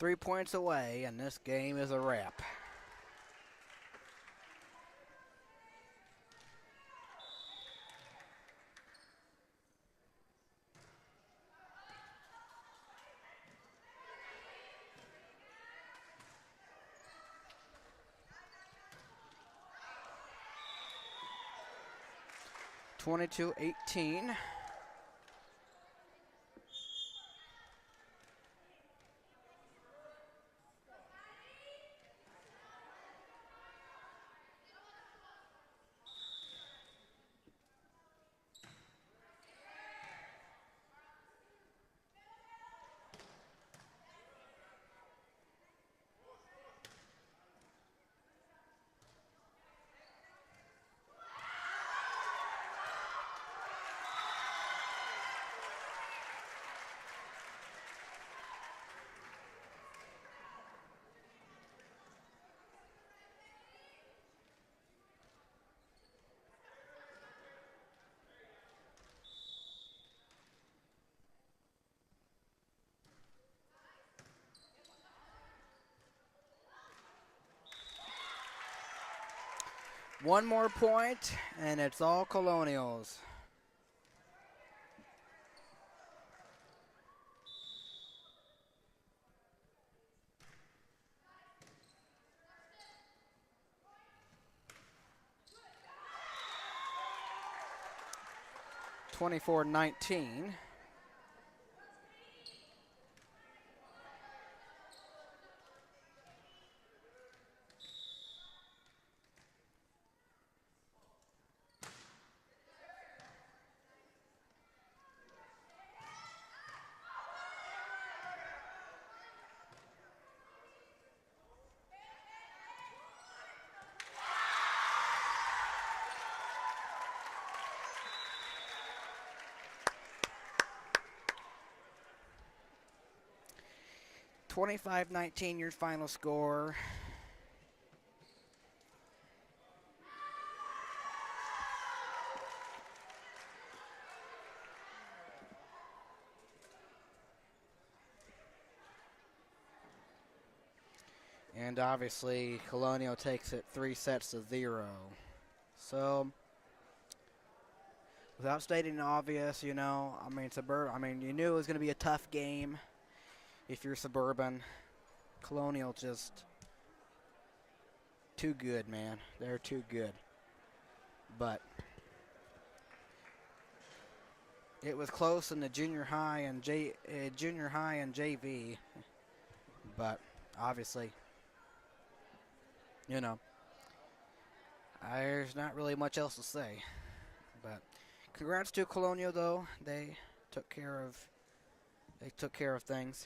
C: Three points away, and this game is a wrap. (22-18). One more point, and it's all Colonials. (24-19). (25-19) your final score. And obviously, Colonial takes it 3-0. So, without stating the obvious, you know, Suburban, you knew it was going to be a tough game if you're Suburban. Colonial just too good, man. They're too good. But it was close in the junior high and JV. But obviously, you know, there's not really much else to say. But congrats to Colonial, though. They took care of things.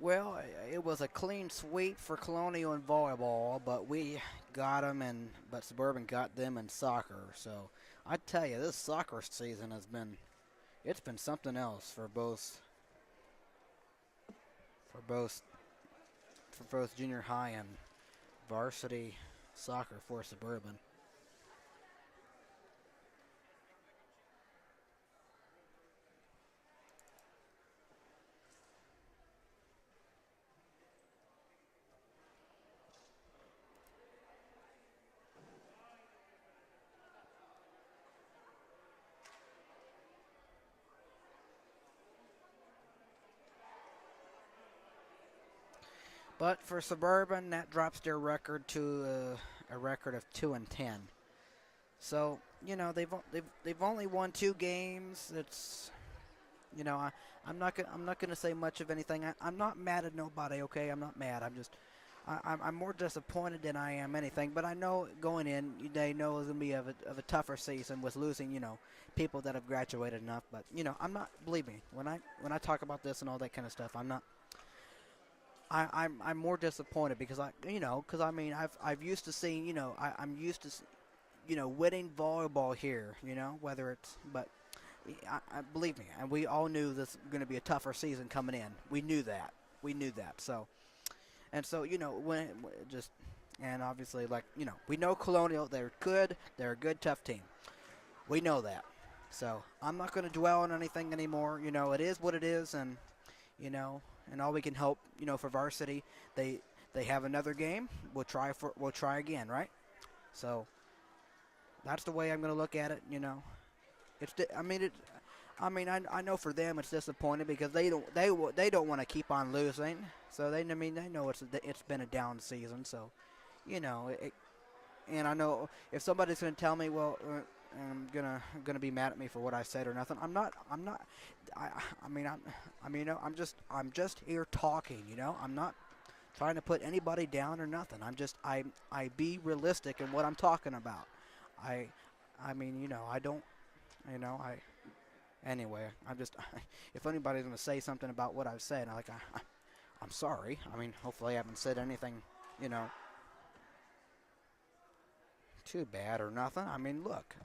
C: Well, it was a clean sweep for Colonial in volleyball, but we got them, but Suburban got them in soccer. So I tell you, this soccer season it's been something else for both junior high and varsity soccer for Suburban. But for Suburban, that drops their record to a record of 2-10. So they've only won 2 games. It's I'm not gonna say much of anything. I'm not mad at nobody. Okay, I'm not mad. I'm more disappointed than I am anything. But I know going in, they know it's gonna be of a tougher season with losing people that have graduated enough. But I'm not. Believe me, when I talk about this and all that kind of stuff, I'm not. I'm more disappointed because I've used to seeing I'm used to winning volleyball here whether it's but I believe me, and we all knew this was going to be a tougher season coming in. We knew that so when just and obviously we know Colonial, they're good, they're a good tough team, we know that, so I'm not going to dwell on anything anymore. It is what it is, and and all we can hope, for Varsity, they have another game. We'll try again, right? So that's the way I'm going to look at it. I know for them it's disappointing because they don't want to keep on losing. So they know it's been a down season. So, and I know if somebody's going to tell me, well, I'm gonna be mad at me for what I said or nothing. I'm not. I'm just here talking. I'm not trying to put anybody down or nothing. I be realistic in what I'm talking about. I don't. Anyway, if anybody's gonna say something about what I've said, I'm sorry. Hopefully I haven't said anything, too bad or nothing. Look.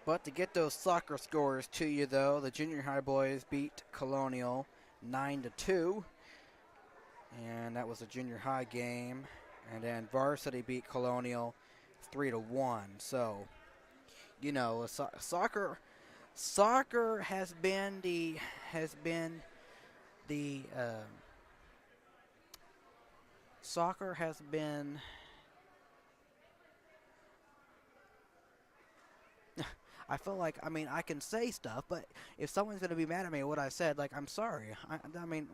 C: But to get those soccer scores to you, though, the junior high boys beat Colonial 9-2, and that was a junior high game. And then Varsity beat Colonial 3-1. So, soccer has been the soccer has been. I feel like, I can say stuff, but if someone's going to be mad at me at what I said, I'm sorry.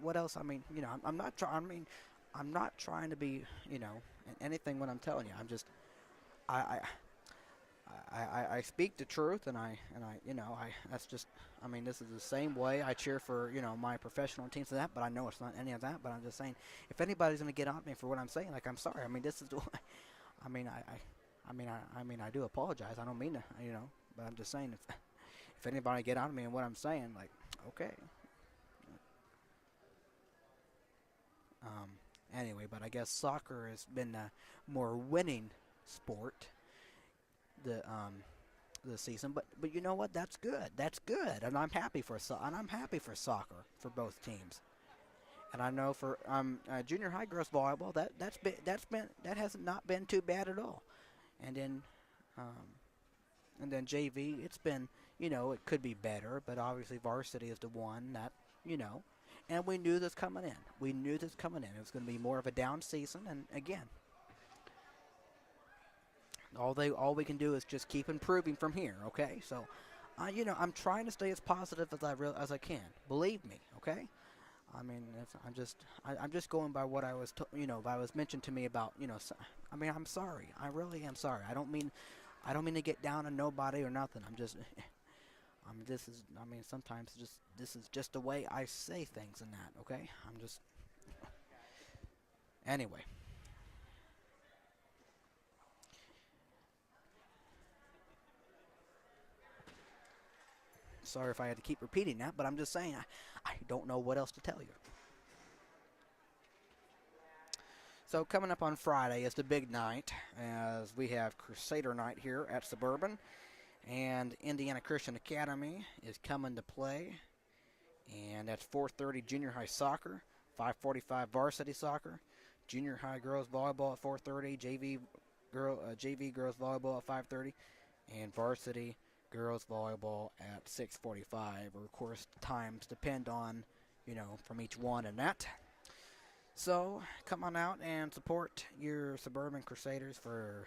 C: What else? I'm not trying. I'm not trying to be, anything when I'm telling you. I'm just, I speak the truth, and that's just, this is the same way I cheer for, my professional teams and that, but I know it's not any of that. But I'm just saying, if anybody's going to get on me for what I'm saying, I'm sorry. This is, I do apologize. I don't mean to, But I'm just saying, if anybody get on me and what I'm saying, okay. Anyway, but I guess soccer has been a more winning sport the season. But you know what? That's good. That's good, and I'm happy for soccer for both teams. And I know for junior high girls volleyball that has not been too bad at all. And then JV, it's been, it could be better, but obviously varsity is the one that, and we knew this coming in. We knew this coming in. It was going to be more of a down season, and again, all we can do is just keep improving from here. Okay, so, I'm trying to stay as positive as I can. Believe me. Okay. I mean, I'm just going by what I was, I was mentioned to me about, I'm sorry. I really am sorry. I don't mean to get down on nobody or nothing. Sometimes this is just the way I say things and that, okay? Anyway. Sorry if I had to keep repeating that, but I'm just saying, I don't know what else to tell you. So coming up on Friday is the big night, as we have Crusader night here at Suburban, and Indiana Christian Academy is coming to play, and that's 4:30 junior high soccer, 5:45 varsity soccer, junior high girls volleyball at 4:30, JV girls volleyball at 5:30, and varsity girls volleyball at 6:45. Of course, times depend on, from each one and that. So come on out and support your Suburban Crusaders for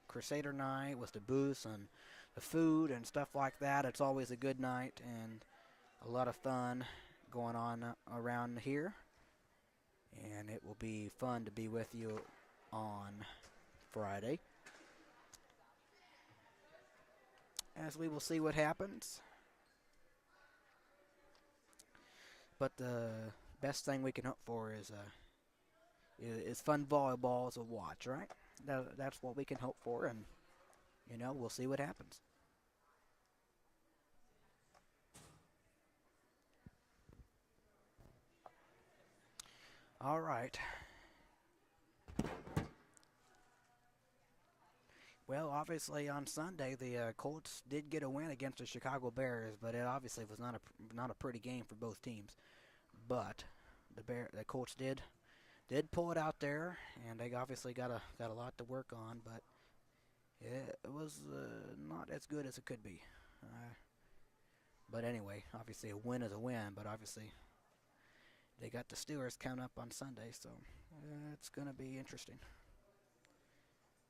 C: Crusader night with the booths and the food and stuff like that. It's always a good night and a lot of fun going on around here. And it will be fun to be with you on Friday, as we will see what happens. But the best thing we can hope for is fun volleyball to watch, right? That's what we can hope for, and we'll see what happens. All right. Well, obviously on Sunday the Colts did get a win against the Chicago Bears, but it obviously was not a pretty game for both teams. But the Colts did pull it out there, and they obviously got a lot to work on, but it was not as good as it could be. But anyway, obviously a win is a win, but obviously they got the Steelers coming up on Sunday, so it's going to be interesting.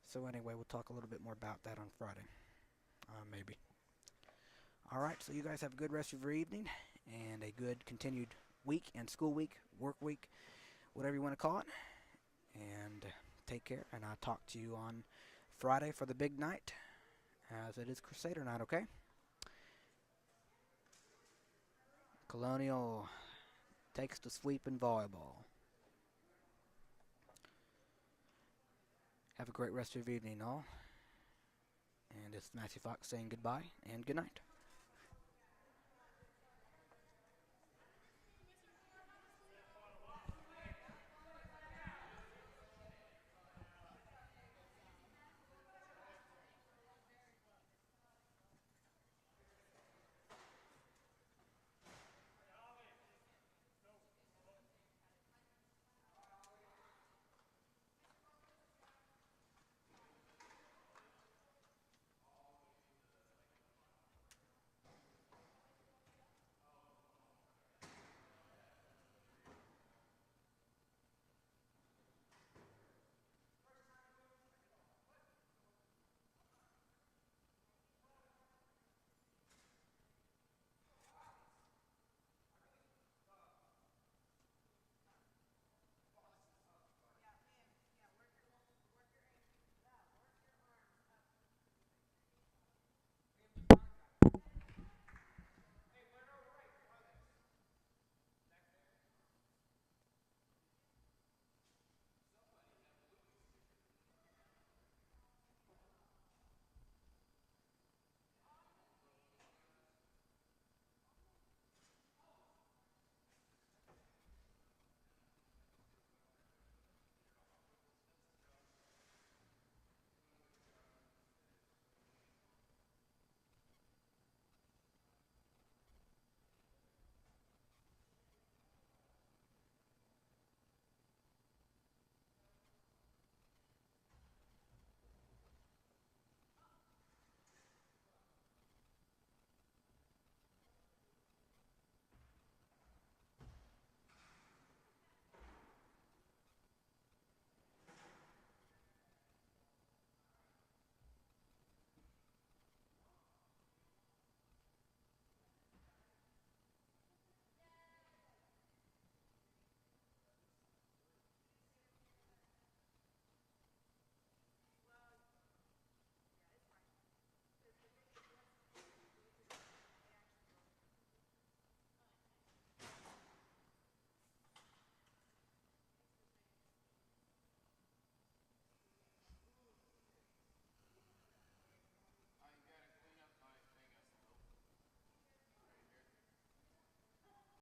C: So anyway, we'll talk a little bit more about that on Friday, maybe. All right, so you guys have a good rest of your evening and a good continued week and school week, work week, whatever you want to call it. And take care, and I'll talk to you on Friday for the big night, as it is Crusader night, okay? Colonial takes the sweep in volleyball. Have a great rest of your evening, all. And it's Matthew Fox saying goodbye and good night.